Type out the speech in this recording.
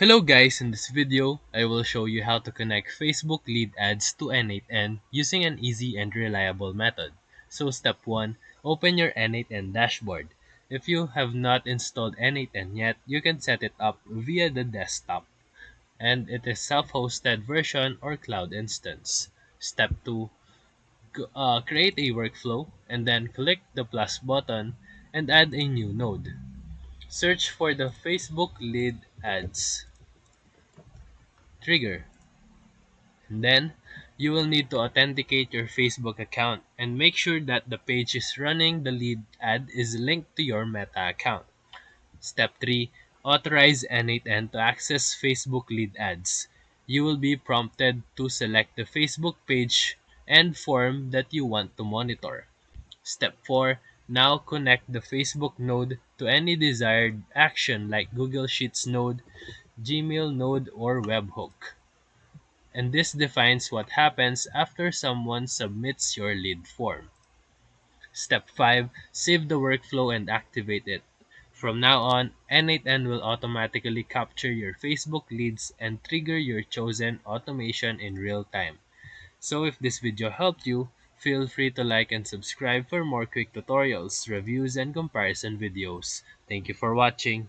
Hello guys, in this video, I will show you how to connect Facebook lead ads to n8n using an easy and reliable method. So step 1, open your n8n dashboard. If you have not installed n8n yet, you can set it up via the desktop and it is self-hosted version or cloud instance. Step 2, create a workflow and then click the plus button and add a new node. Search for the Facebook lead ads trigger. Then, you will need to authenticate your Facebook account and make sure that the page is running the lead ad is linked to your Meta account. Step 3. Authorize n8n to access Facebook lead ads. You will be prompted to select the Facebook page and form that you want to monitor. Step 4. Now connect the Facebook node to any desired action like Google Sheets node, Gmail node, or webhook. And this defines what happens after someone submits your lead form. Step 5. Save the workflow and activate it. From now on, n8n will automatically capture your Facebook leads and trigger your chosen automation in real time. So if this video helped you, feel free to like and subscribe for more quick tutorials, reviews, and comparison videos. Thank you for watching.